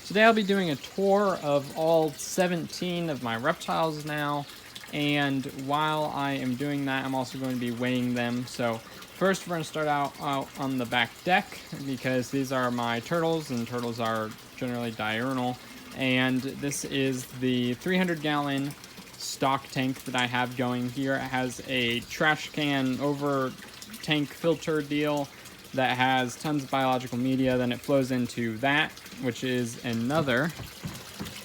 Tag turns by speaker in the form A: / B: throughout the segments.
A: Today I'll be doing a tour of all 17 of my reptiles now, and while I am doing that, I'm also going to be weighing them. So first we're going to start out on the back deck, because these are my turtles, and turtles are generally diurnal. And this is the 300-gallon stock tank that I have going here. It has a trash can over tank filter deal that has tons of biological media. Then it flows into that, which is another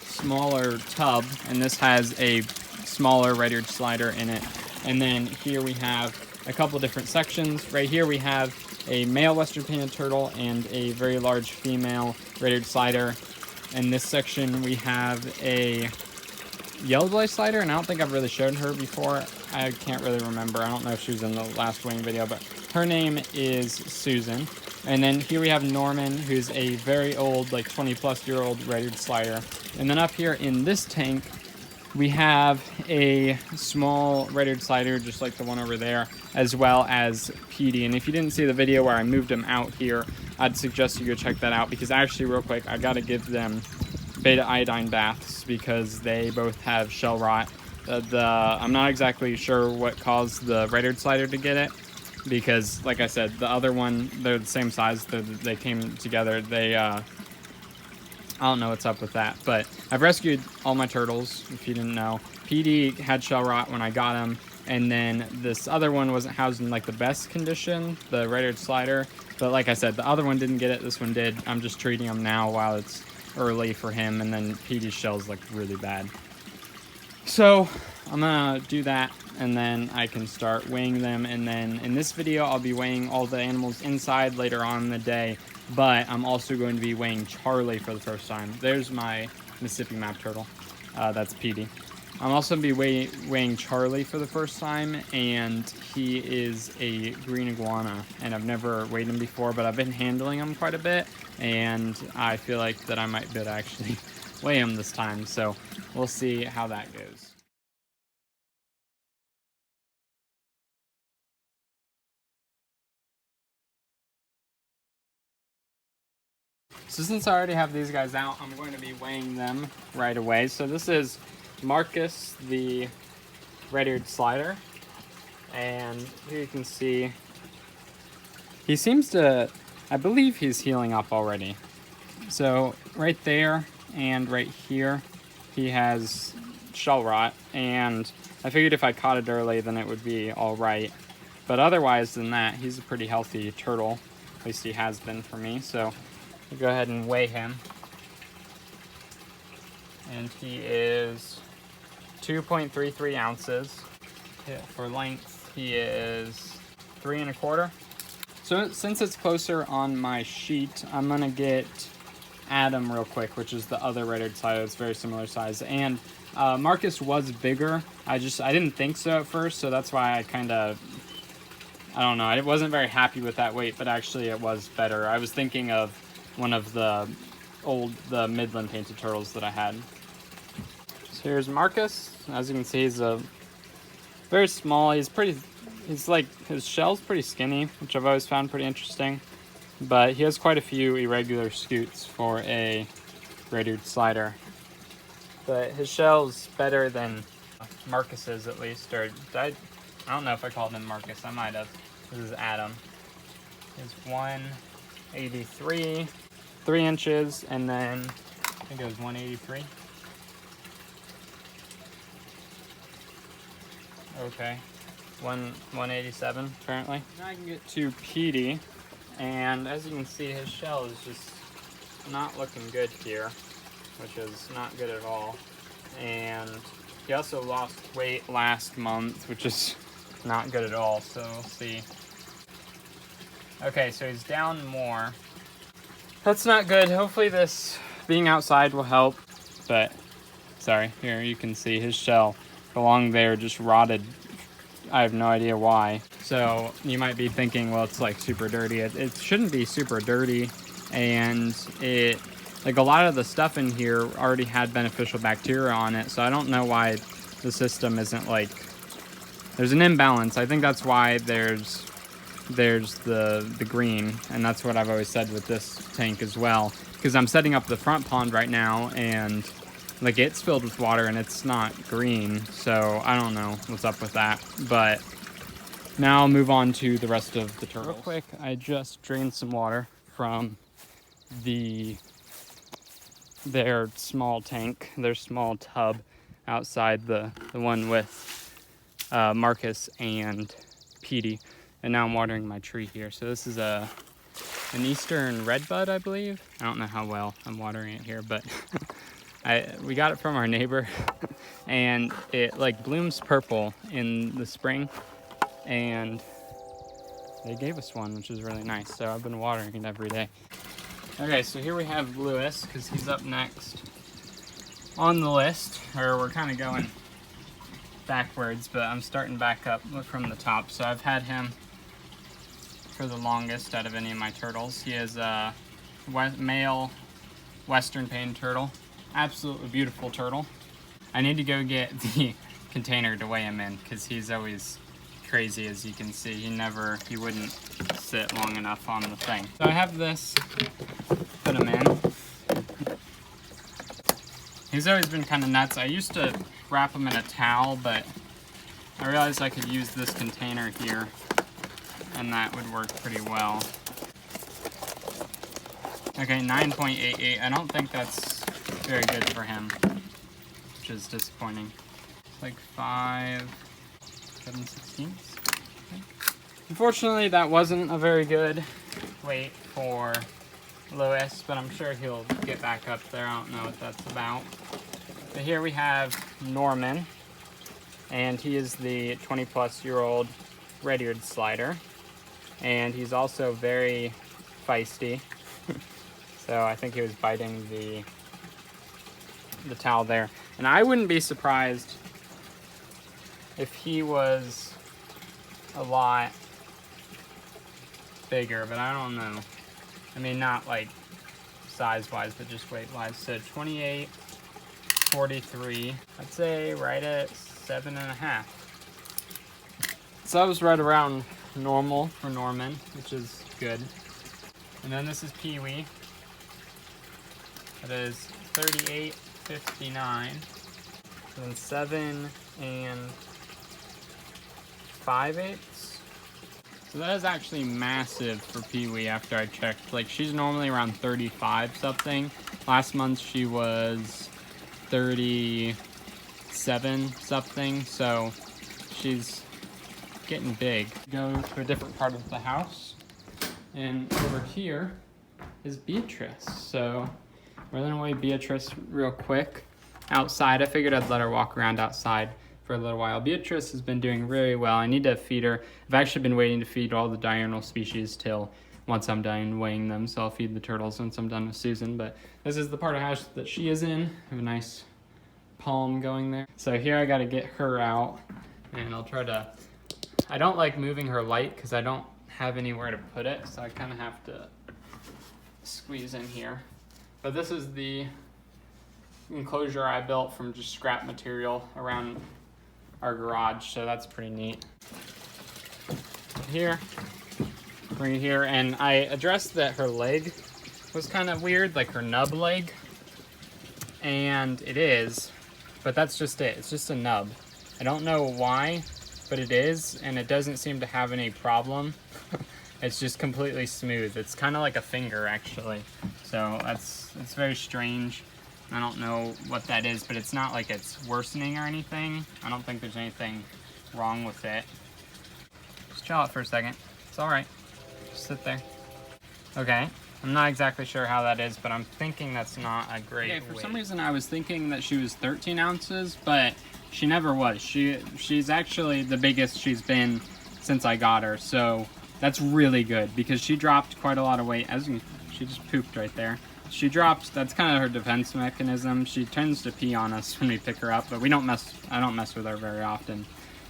A: smaller tub, and this has a smaller red-eared slider in it. And then here we have a couple different sections. Right here we have a male western painted turtle and a very large female red-eared slider. In this section we have a yellow belly slider, and I don't think I've really shown her before. I can't really remember. I don't know if she was in the last wing video, but her name is Susan. And then here we have Norman, who's a very old, like 20-plus-year-old red-eared slider. And then up here in this tank, we have a small red-eared slider, just like the one over there, as well as Petey. And if you didn't see the video where I moved him out here, I'd suggest you go check that out, because actually, real quick, I gotta give them beta iodine baths because they both have shell rot. I'm not exactly sure what caused the red-eared slider to get it, because like I said, the other one, they're the same size, they came together. I don't know what's up with that, but I've rescued all my turtles, if you didn't know. Petey had shell rot when I got him, and then this other one wasn't housed in like the best condition, the red-eared slider, but like I said, the other one didn't get it, this one did. I'm just treating him now while it's early for him, and then Petey's shell's like really bad. So I'm gonna do that, and then I can start weighing them. And then in this video I'll be weighing all the animals inside later on in the day, but I'm also going to be weighing Charlie for the first time. There's my Mississippi map turtle. That's Petey. I'm also going to be weighing Charlie for the first time, and he is a green iguana, and I've never weighed him before, but I've been handling him quite a bit, and I feel like that I might be able to actually weigh him this time, so we'll see how that goes. So since I already have these guys out, I'm going to be weighing them right away. So this is Marcus, the red-eared slider, and here you can see he seems to, I believe he's healing up already. So right there and right here he has shell rot, and I figured if I caught it early then it would be all right, but otherwise than that, he's a pretty healthy turtle. At least he has been for me. So I'll go ahead and weigh him, and he is 2.33 ounces. For length, he is 3 1/4. So since it's closer on my sheet, I'm gonna get Adam real quick, which is the other red-eared slider. It's very similar size. And Marcus was bigger. I didn't think so at first, so that's why I don't know, I wasn't very happy with that weight, but actually it was better. I was thinking of one of the Midland painted turtles that I had. So here's Marcus. As you can see, he's very small. His shell's pretty skinny, which I've always found pretty interesting. But he has quite a few irregular scutes for a red-eared slider. But his shell's better than Marcus's, at least. Or I don't know if I called him Marcus. I might have. This is Adam. He's 183, 3 inches, and then I think it was 183. Okay, 187 apparently. Now I can get to Petey, and as you can see, his shell is just not looking good here, which is not good at all. And he also lost weight last month, which is not good at all, so we'll see. Okay, so he's down more. That's not good. Hopefully this being outside will help, but sorry, here you can see his shell along there just rotted. I have no idea why. So you might be thinking, well, it's like super dirty. It shouldn't be super dirty, and like a lot of the stuff in here already had beneficial bacteria on it, so I don't know why the system isn't like, there's an imbalance. I think that's why there's the green, and that's what I've always said with this tank as well. because I'm setting up the front pond right now, and like it's filled with water and it's not green, so I don't know what's up with that. But now I'll move on to the rest of the turtles. Real quick, I just drained some water from their small tank, their small tub outside, the one with Marcus and Petey, and now I'm watering my tree here. So this is an eastern redbud, I believe. I don't know how well I'm watering it here, but we got it from our neighbor, and it like blooms purple in the spring, and they gave us one, which is really nice. So I've been watering it every day. Okay, so here we have Lewis, because he's up next on the list, or we're kind of going backwards, but I'm starting back up from the top. So I've had him for the longest out of any of my turtles. He is a male western pane turtle. Absolutely beautiful turtle. I need to go get the container to weigh him in, because he's always crazy, as you can see. He wouldn't sit long enough on the thing. So I have this, put him in. He's always been kind of nuts. I used to wrap him in a towel, but I realized I could use this container here, and that would work pretty well. Okay, 9.88. I don't think that's very good for him, which is disappointing. Like 5/7/16. Unfortunately, that wasn't a very good weight for Lewis, but I'm sure he'll get back up there. I don't know what that's about. But here we have Norman, and he is the 20-plus-year-old red-eared slider, and he's also very feisty. So I think he was biting the towel there, and I wouldn't be surprised if he was a lot bigger, but I don't know. I mean, not like size-wise, but just weight-wise. So 28, 43. I'd say right at 7.5. So that was right around normal for Norman, which is good. And then this is Pee-wee. That is 38.59. And then 7 5/8. So that is actually massive for Pee-wee after I checked. Like, she's normally around 35 something. Last month she was 37 something, so she's getting big. Go to a different part of the house, and over here is Beatrice. So we're gonna weigh Beatrice real quick outside. I figured I'd let her walk around outside for a little while. Beatrice has been doing really well. I need to feed her. I've actually been waiting to feed all the diurnal species till once I'm done weighing them, so I'll feed the turtles once I'm done with Susan. But this is the part of the house that she is in. I have a nice palm going there. So here I gotta get her out, and I'll try to, I don't like moving her light because I don't have anywhere to put it, so I kind of have to squeeze in here. But this is the enclosure I built from just scrap material around our garage, so that's pretty neat. Here, bring it here, and I addressed that her leg was kind of weird, like her nub leg, and it is, but that's just it. It's just a nub. I don't know why, but it is, and it doesn't seem to have any problem. It's just completely smooth. It's kind of like a finger, actually. So it's very strange. I don't know what that is, but it's not like it's worsening or anything. I don't think there's anything wrong with it. Just chill out for a second. It's all right. Just sit there. Okay. I'm not exactly sure how that is, but I'm thinking that's not a great weight. For some reason I was thinking that she was 13 ounces, but she never was. She's actually the biggest she's been since I got her, so that's really good because she dropped quite a lot of weight. She just pooped right there. She dropped, that's kind of her defense mechanism. She tends to pee on us when we pick her up, but I don't mess with her very often.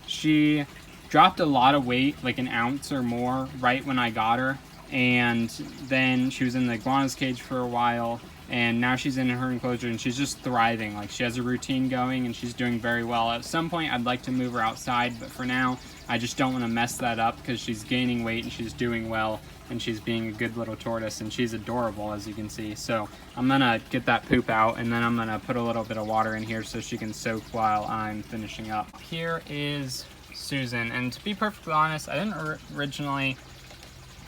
A: She dropped a lot of weight, like an ounce or more, right when I got her. And then she was in the iguana's cage for a while, and now she's in her enclosure and she's just thriving. Like, she has a routine going and she's doing very well. At some point I'd like to move her outside, but for now I just don't want to mess that up because she's gaining weight and she's doing well and she's being a good little tortoise and she's adorable, as you can see. So I'm gonna get that poop out and then I'm gonna put a little bit of water in here so she can soak while I'm finishing up. Here is Susan, and to be perfectly honest, I didn't originally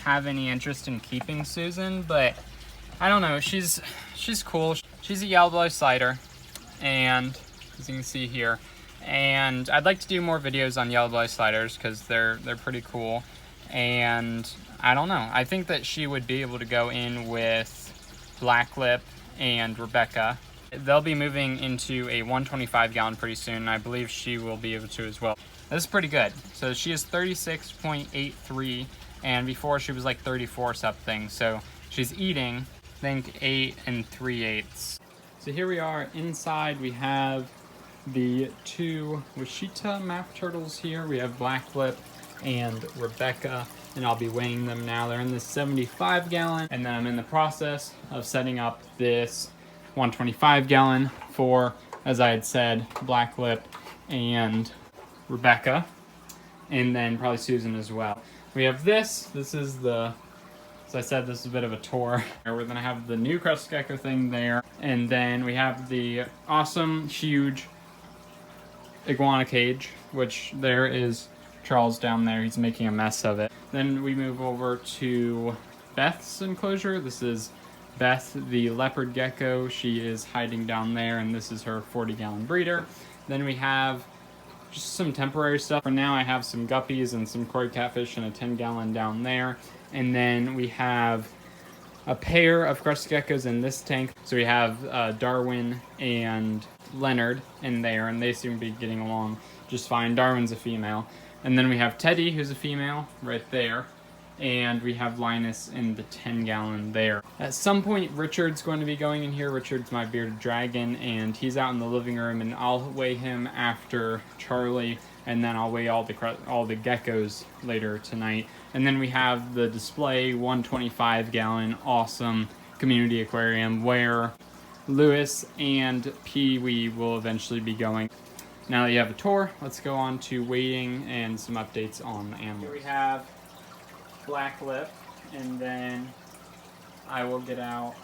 A: have any interest in keeping Susan, but I don't know, she's cool. She's a yellow slider, and as you can see here, and I'd like to do more videos on yellow sliders because they're pretty cool. And I don't know, I think that she would be able to go in with Black Lip and Rebecca. They'll be moving into a 125 gallon pretty soon, and I believe she will be able to as well. This is pretty good. So she is 36.83, and before she was like 34 something. So she's eating, I think, 8 3/8. So here we are inside. We have the two Wichita map turtles here. We have Black Lip and Rebecca, and I'll be weighing them now. They're in this 75 gallon, and then I'm in the process of setting up this 125 gallon for, as I had said, Black Lip and Rebecca, and then probably Susan as well. We have this is the, as I said, this is a bit of a tour. We're gonna have the new crested gecko thing there, and then we have the awesome, huge iguana cage, which there is Charles down there. He's making a mess of it. Then we move over to Beth's enclosure. This is Beth, the leopard gecko. She is hiding down there, and this is her 40-gallon breeder. Then we have just some temporary stuff. For now, I have some guppies and some koi catfish and a 10-gallon down there. And then we have a pair of crested geckos in this tank. So we have Darwin and Leonard in there, and they seem to be getting along just fine. Darwin's a female. And then we have Teddy, who's a female, right there. And we have Linus in the 10-gallon there. At some point, Richard's going to be going in here. Richard's my bearded dragon, and he's out in the living room, and I'll weigh him after Charlie, and then I'll weigh all the geckos later tonight. And then we have the display 125-gallon awesome community aquarium where Lewis and Pee-wee will eventually be going. Now that you have a tour, let's go on to weighing and some updates on the animals. Here we have Black Lip, and then I will get out,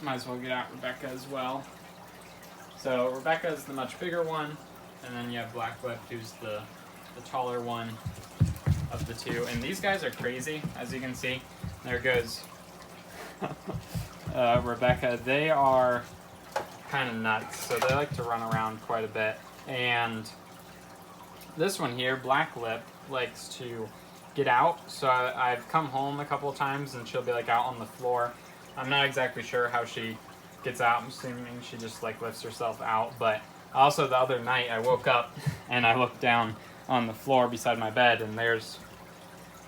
A: might as well get out Rebecca as well. So Rebecca is the much bigger one, and then you have Black Lip, who's the taller one of the two. And these guys are crazy, as you can see. There goes Rebecca. They are kind of nuts, so they like to run around quite a bit. And this one here, Black Lip, likes to get out. So I've come home a couple of times and she'll be like out on the floor. I'm not exactly sure how she gets out. I'm assuming she just like lifts herself out. But also the other night I woke up and I looked down on the floor beside my bed, and there's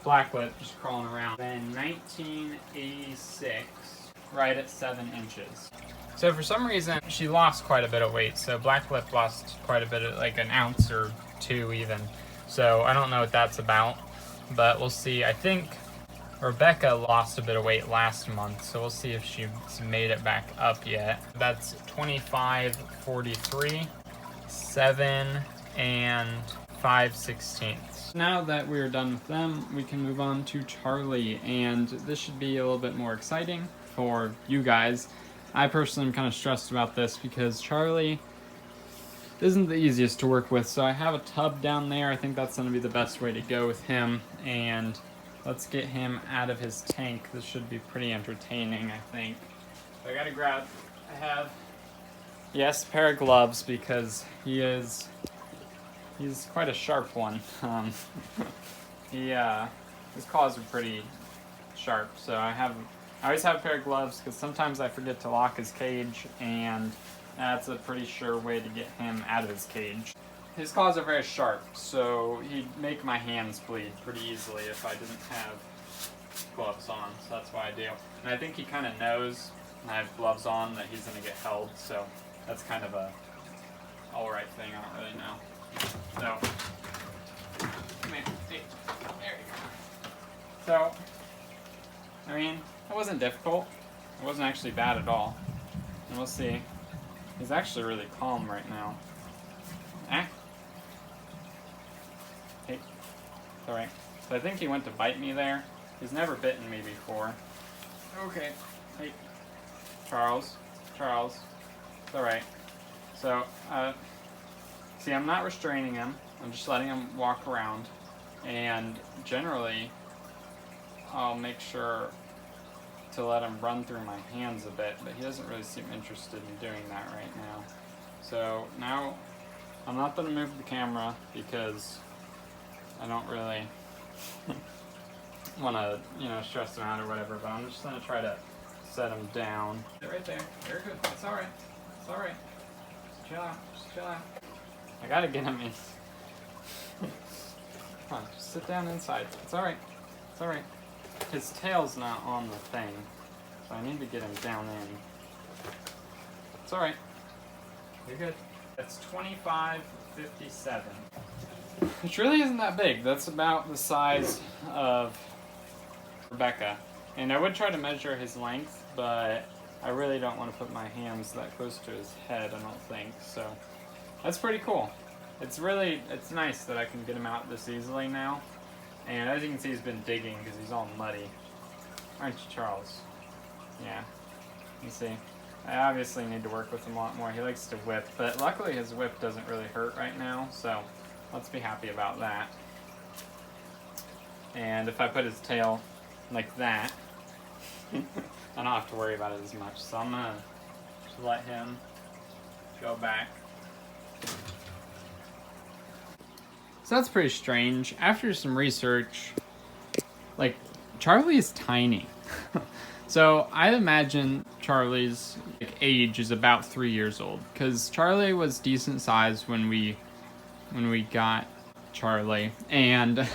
A: Black Lip just crawling around. Then 1986, right at 7 inches. So for some reason she lost quite a bit of weight. So Black Lip lost quite a bit of, like an ounce or two even. So I don't know what that's about, but we'll see. I think Rebecca lost a bit of weight last month, so we'll see if she's made it back up yet. That's 25.43, 7 and 5/16. Now that we're done with them, we can move on to Charlie, and this should be a little bit more exciting for you guys. I personally am kind of stressed about this because Charlie isn't the easiest to work with. So I have a tub down there. I think that's going to be the best way to go with him. And let's get him out of his tank. This should be pretty entertaining, I think. So I got to grab, I have, yes, a pair of gloves because he's quite a sharp one. His claws are pretty sharp. So I always have a pair of gloves because sometimes I forget to lock his cage, and that's a pretty sure way to get him out of his cage. His claws are very sharp, so he'd make my hands bleed pretty easily if I didn't have gloves on, so that's why I do. And I think he kind of knows when I have gloves on that he's going to get held, so that's kind of a alright thing, I don't really know. So, come here, hey, there you go. So, I mean, it wasn't difficult. It wasn't actually bad at all. And we'll see. He's actually really calm right now. Eh? Hey. It's alright. So I think he went to bite me there. He's never bitten me before. Okay. Hey. Charles. Charles. It's alright. So, see, I'm not restraining him. I'm just letting him walk around. And generally, I'll make sure to let him run through my hands a bit, but he doesn't really seem interested in doing that right now. So now, I'm not going to move the camera because I don't really want to, stress him out or whatever, but I'm just going to try to set him down. Sit right there. Very good. It's alright. It's alright. Just chill out. Just chill out. I gotta get him in. Come on, just sit down inside. It's alright. It's alright. His tail's not on the thing, so I need to get him down in. It's alright. You're good. That's 25.57. Which really isn't that big. That's about the size of Rebecca. And I would try to measure his length, but I really don't want to put my hands that close to his head, I don't think. So that's pretty cool. It's nice that I can get him out this easily now. And as you can see, he's been digging because he's all muddy. Aren't you, Charles? Yeah. You see. I obviously need to work with him a lot more. He likes to whip, but luckily his whip doesn't really hurt right now, so let's be happy about that. And if I put his tail like that, I don't have to worry about it as much. So I'm gonna just let him go back. So that's pretty strange. After some research, like, Charlie is tiny. So I imagine Charlie's age is about 3 years old, because Charlie was decent size when we got Charlie, and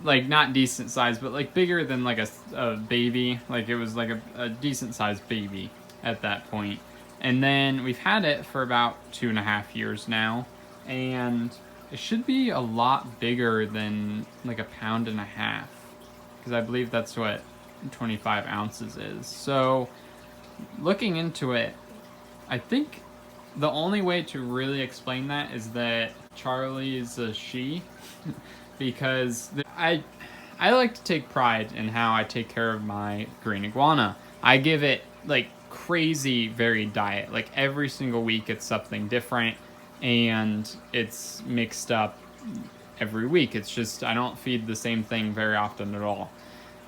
A: like not decent size, but like bigger than like a baby. Like it was like a decent sized baby at that point. And then we've had it for about 2.5 years now, and it should be a lot bigger than like 1.5 pounds, because I believe that's what 25 ounces is. So looking into it, I think the only way to really explain that is that Charlie is a she, because I like to take pride in how I take care of my green iguana. I give it like crazy varied diet. Like every single week it's something different, and it's mixed up every week. It's just, I don't feed the same thing very often at all.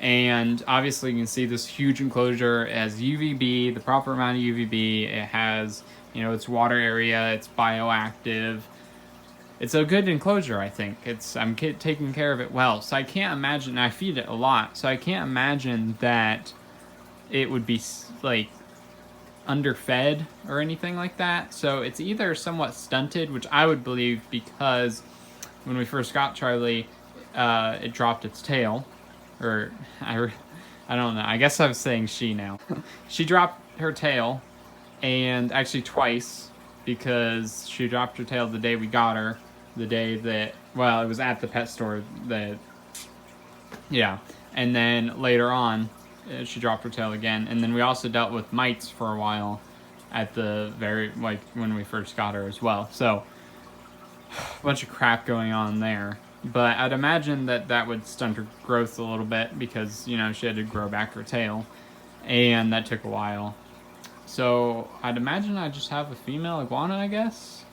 A: And obviously you can see this huge enclosure. It has UVB, the proper amount of UVB. It has, its water area, it's bioactive. It's a good enclosure, I think. I'm taking care of it well. So I can't imagine, I feed it a lot, so I can't imagine that it would be like underfed or anything like that. So it's either somewhat stunted, which I would believe, because when we first got Charlie, it dropped its tail, or I don't know, I guess I was saying she now. She dropped her tail, and actually twice, because she dropped her tail the day we got her, the day that, well, it was at the pet store that, yeah, and then later on she dropped her tail again. And then we also dealt with mites for a while at the when we first got her as well. So a bunch of crap going on there. But I'd imagine that would stunt her growth a little bit, because, she had to grow back her tail, and that took a while. So I'd imagine I just have a female iguana, I guess,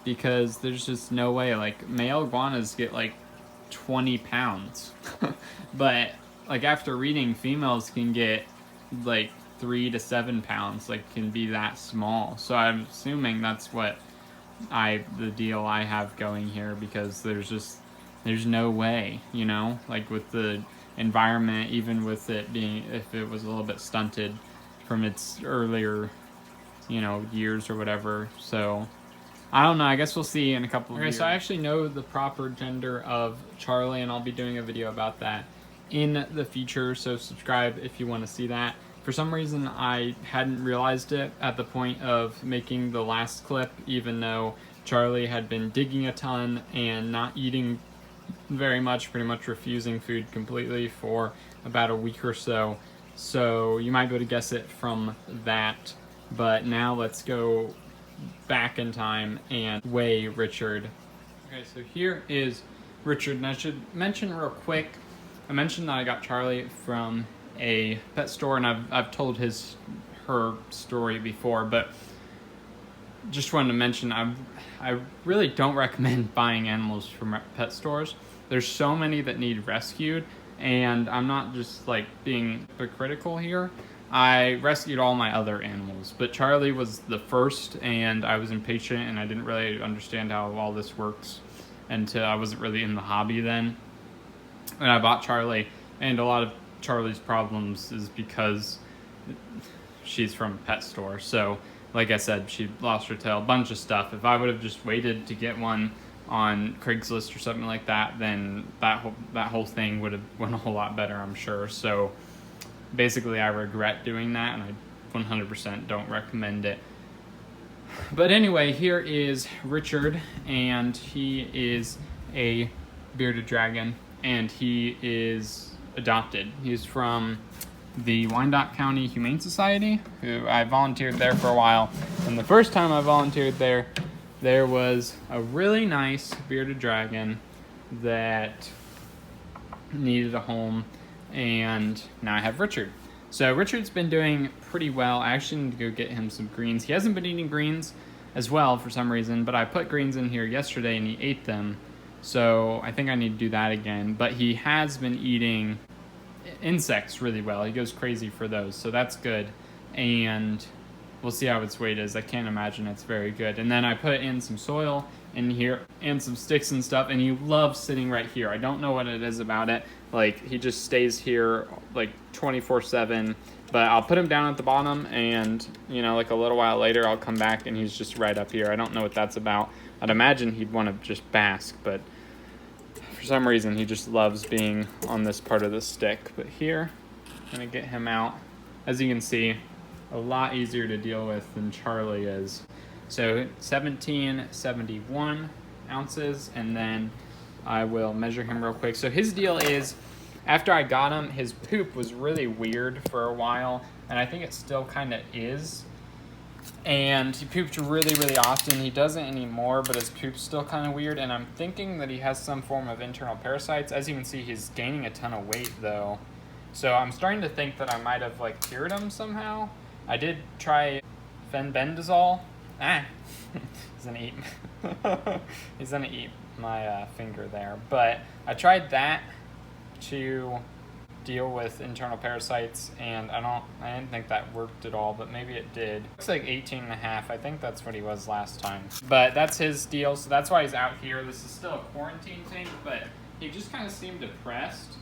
A: because there's just no way. Like, male iguanas get like 20 pounds, but like after reading, females can get like 3 to 7 pounds, like can be that small. So I'm assuming that's what the deal I have going here, because there's no way, like with the environment, even with it being, if it was a little bit stunted from its earlier, years or whatever. So I don't know, I guess we'll see in a couple of years. Okay, so I actually know the proper gender of Charlie, and I'll be doing a video about that in the future, so subscribe if you want to see that. For some reason, I hadn't realized it at the point of making the last clip, even though Charlie had been digging a ton and not eating very much, pretty much refusing food completely for about a week or so. So you might be able to guess it from that. But now let's go back in time and weigh Richard. Okay, so here is Richard, and I should mention real quick, I mentioned that I got Charlie from a pet store, and I've told her story before, but just wanted to mention I really don't recommend buying animals from pet stores. There's so many that need rescued, and I'm not just like being hypocritical here. I rescued all my other animals, but Charlie was the first, and I was impatient and I didn't really understand how all this works until I wasn't really in the hobby then. And I bought Charlie, and a lot of Charlie's problems is because she's from a pet store. So like I said, she lost her tail, a bunch of stuff. If I would have just waited to get one on Craigslist or something like that, then that whole thing would have went a whole lot better, I'm sure. So basically I regret doing that, and I 100% don't recommend it. But anyway, here is Richard, and he is a bearded dragon, and he is adopted. He's from the Wyandotte County Humane Society, who I volunteered there for a while. And the first time I volunteered there was a really nice bearded dragon that needed a home, and now I have Richard. So Richard's been doing pretty well. I actually need to go get him some greens. He hasn't been eating greens as well for some reason, but I put greens in here yesterday and he ate them. So I think I need to do that again. But he has been eating insects really well. He goes crazy for those, so that's good. And we'll see how its weight is. I can't imagine it's very good. And then I put in some soil in here and some sticks and stuff, and he loves sitting right here. I don't know what it is about it. Like, he just stays here like 24/7. But I'll put him down at the bottom, and like a little while later I'll come back and he's just right up here. I don't know what that's about. I'd imagine he'd want to just bask, but for some reason he just loves being on this part of the stick. But here, I'm gonna get him out. As you can see, a lot easier to deal with than Charlie is. So 1771 ounces, and then I will measure him real quick. So his deal is, after I got him, his poop was really weird for a while, and I think it still kind of is. And he pooped really, really often. He doesn't anymore, but his poop's still kind of weird, and I'm thinking that he has some form of internal parasites. As you can see, he's gaining a ton of weight, though. So I'm starting to think that I might have, cured him somehow. I did try fenbendazole. He's gonna eat. He's gonna eat my finger there. But I tried that to deal with internal parasites, and I didn't think that worked at all, but maybe it did. Looks like 18 and a half. I think that's what he was last time. But that's his deal, so that's why he's out here. This is still a quarantine thing, but he just kind of seemed depressed.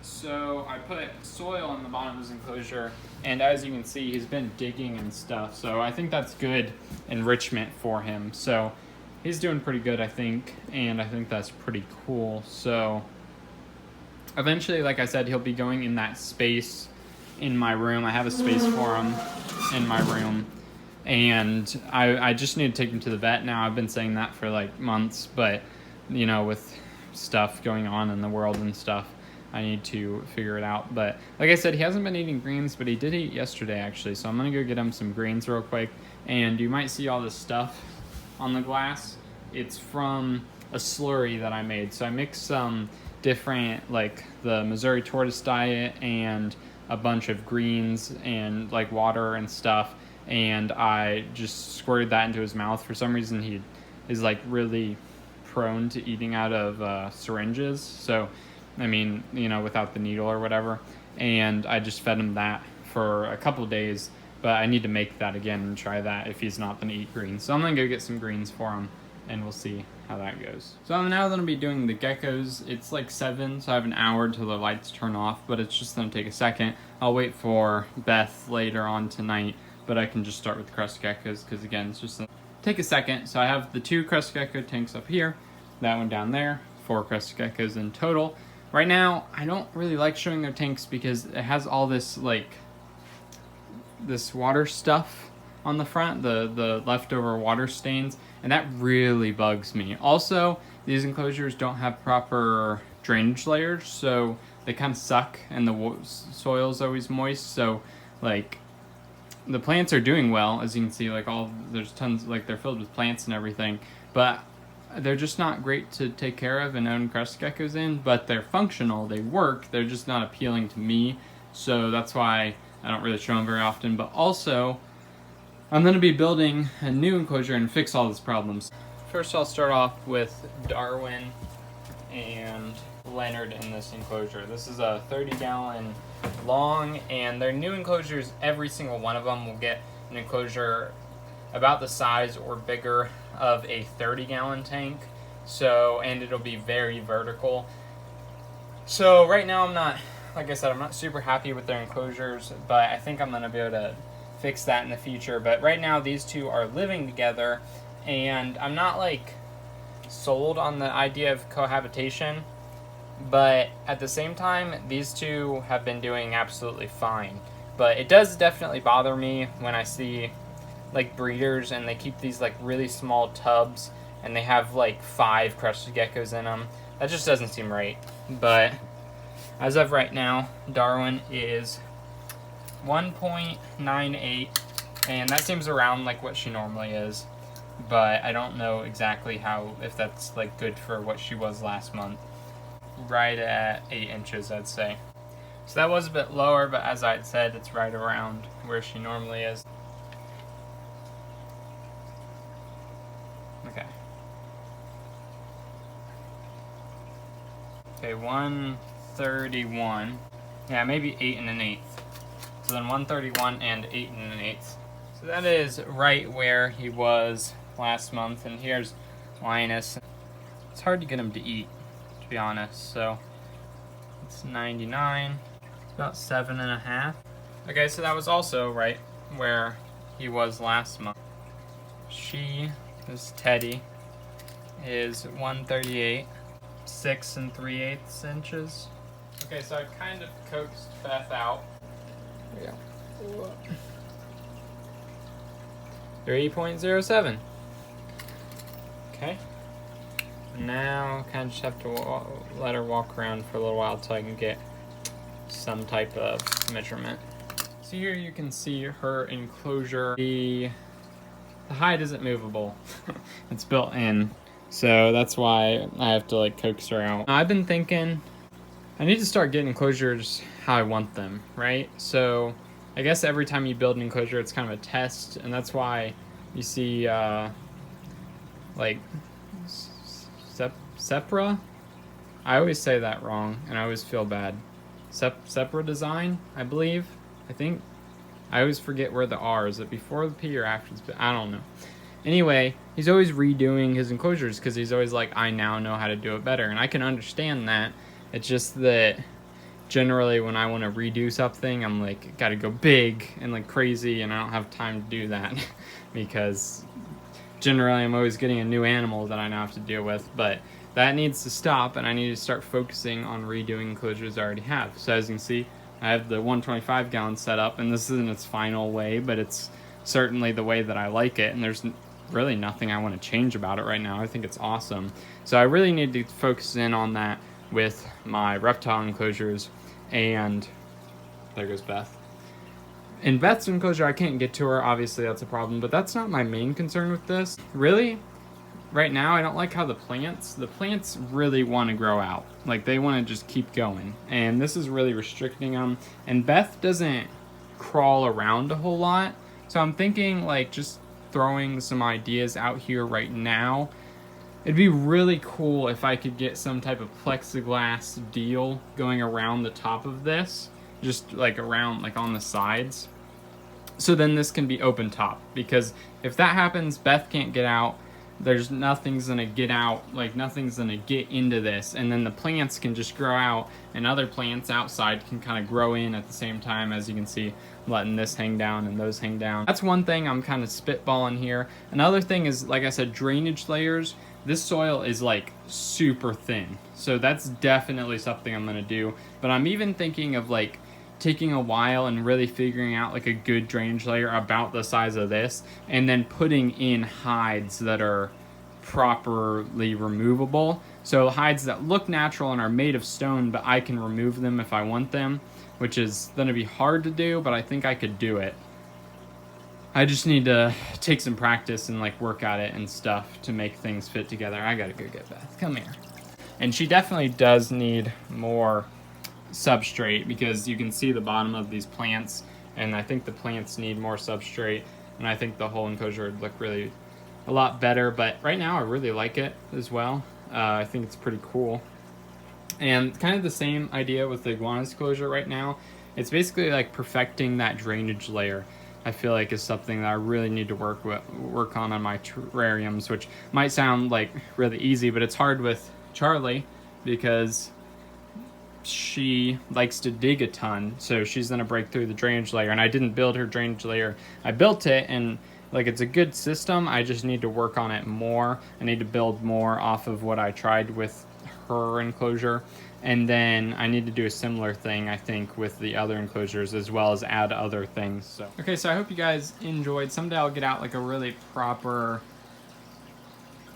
A: So I put soil in the bottom of his enclosure, and as you can see, he's been digging and stuff. So I think that's good enrichment for him. So he's doing pretty good, I think, and I think that's pretty cool. So eventually, like I said, he'll be going in that space in my room. I have a space for him in my room, and I just need to take him to the vet now. I've been saying that for months, but with stuff going on in the world and stuff, I need to figure it out. But like I said, he hasn't been eating greens, but he did eat yesterday actually, so I'm gonna go get him some greens real quick. And you might see all this stuff on the glass. It's from a slurry that I made. So I mixed some different, the Missouri tortoise diet and a bunch of greens and water and stuff, and I just squirted that into his mouth. For some reason he is really prone to eating out of syringes, so I mean, without the needle or whatever. And I just fed him that for a couple of days, but I need to make that again and try that if he's not going to eat greens. So I'm going to go get some greens for him, and we'll see how that goes. So I'm now going to be doing the geckos. It's 7, so I have an hour till the lights turn off, but it's just going to take a second. I'll wait for Beth later on tonight, but I can just start with the crust geckos, because again, it's just going to take a second. So I have the 2 crust gecko tanks up here, that one down there, 4 crust geckos in total. Right now, I don't really like showing their tanks because it has all this this water stuff on the front, the leftover water stains, and that really bugs me. Also, these enclosures don't have proper drainage layers, so they kind of suck, and the soil is always moist. So like the plants are doing well, as you can see. Like there's tons, like they're filled with plants and everything, but they're just not great to take care of and own crested geckos in. But they're functional, they work. They're just not appealing to me, so that's why I don't really show them very often. But also, I'm going to be building a new enclosure and fix all these problems. First, I'll start off with Darwin and Leonard in this enclosure. This is a 30-gallon long, and their new enclosures, every single one of them will get an enclosure about the size or bigger of a 30-gallon tank. So, and it'll be very vertical. So right now I'm not, like I said, I'm not super happy with their enclosures, but I think I'm going to be able to fix that in the future. But right now these two are living together, and I'm not like sold on the idea of cohabitation, but at the same time these two have been doing absolutely fine. But it does definitely bother me when I see like breeders and they keep these like really small tubs and they have like 5 crested geckos in them. That just doesn't seem right. But as of right now, Darwin is 1.98, and that seems around like what she normally is, but I don't know exactly if that's like good for what she was last month. Right at 8 inches, I'd say. So that was a bit lower, but as I'd said, it's right around where she normally is. Okay, 131. Yeah, maybe 8 1/8. So then 131 and 8 1/8. So that is right where he was last month. And here's Linus. It's hard to get him to eat, to be honest. So it's 99. It's about 7.5. Okay, so that was also right where he was last month. She, this Teddy, is 138. 6 3/8 inches. Okay, so I kind of coaxed Beth out. There we go. 3.07. Okay. Now kind of just have to let her walk around for a little while until I can get some type of measurement. So here you can see her enclosure. The hide isn't movable. It's built in. So that's why I have to like coax her out. I've been thinking I need to start getting enclosures how I want them, right? So I guess every time you build an enclosure, it's kind of a test, and that's why you see like Sepra. I always say that wrong, and I always feel bad. Sepra design, I believe. I think I always forget where the R is. It before the P or after the P? I don't know. Anyway, he's always redoing his enclosures because he's always like, I now know how to do it better. And I can understand that. It's just that generally when I want to redo something, I'm like, gotta go big and like crazy, and I don't have time to do that because generally I'm always getting a new animal that I now have to deal with. But that needs to stop, and I need to start focusing on redoing enclosures I already have. So as you can see, I have the 125-gallon set up, and this isn't its final way, but it's certainly the way that I like it, and there's really nothing I want to change about it right now. I think it's awesome. So I really need to focus in on that with my reptile enclosures. And there goes Beth. In Beth's enclosure, I can't get to her. Obviously, that's a problem, but that's not my main concern with this. Really, right now, I don't like how the plants really want to grow out. Like, they want to just keep going. And this is really restricting them. And Beth doesn't crawl around a whole lot. So I'm thinking, like, just throwing some ideas out here right now. It'd be really cool if I could get some type of plexiglass deal going around the top of this, just like around, like on the sides. So then this can be open top, because if that happens, Beth can't get out. There's nothing's gonna get out, like nothing's gonna get into this, and then the plants can just grow out, and other plants outside can kind of grow in at the same time. As you can see, I'm letting this hang down and those hang down. That's one thing I'm kind of spitballing here. Another thing is, like I said, drainage layers. This soil is like super thin, so that's definitely something I'm gonna do. But I'm even thinking of like taking a while and really figuring out like a good drainage layer about the size of this, and then putting in hides that are properly removable, So hides that look natural and are made of stone, but I can remove them if I want them, which is going to be hard to do, but I think I could do it. I just need to take some practice and like work at it and stuff to make things fit together. I gotta go get Beth. Come here. And she definitely does need more substrate because you can see the bottom of these plants, and I think the plants need more substrate, and I think the whole enclosure would look really a lot better. But right now I really like it as well. I think it's pretty cool. And kind of the same idea with the iguana's enclosure right now. It's basically like perfecting that drainage layer. I feel like is something that I really need to work on my terrariums, which might sound like really easy, but it's hard with Charlie because she likes to dig a ton, so she's gonna break through the drainage layer, and I didn't build her drainage layer. I built it, and like it's a good system. I just need to work on it more. I need to build more off of what I tried with her enclosure, and then I need to do a similar thing, I think, with the other enclosures as well as add other things. So okay, so I hope you guys enjoyed. Someday I'll get out like a really proper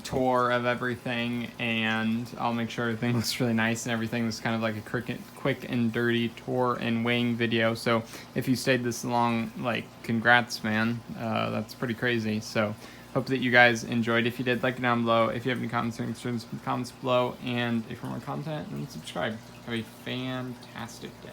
A: tour of everything, and I'll make sure everything looks really nice and everything. This kind of like a quick and dirty tour and weighing video. So if you stayed this long, like, congrats, man. That's pretty crazy. So hope that you guys enjoyed. If you did, like it down below. If you have any comments, concerns, comments below. And if you want more content, then subscribe. Have a fantastic day.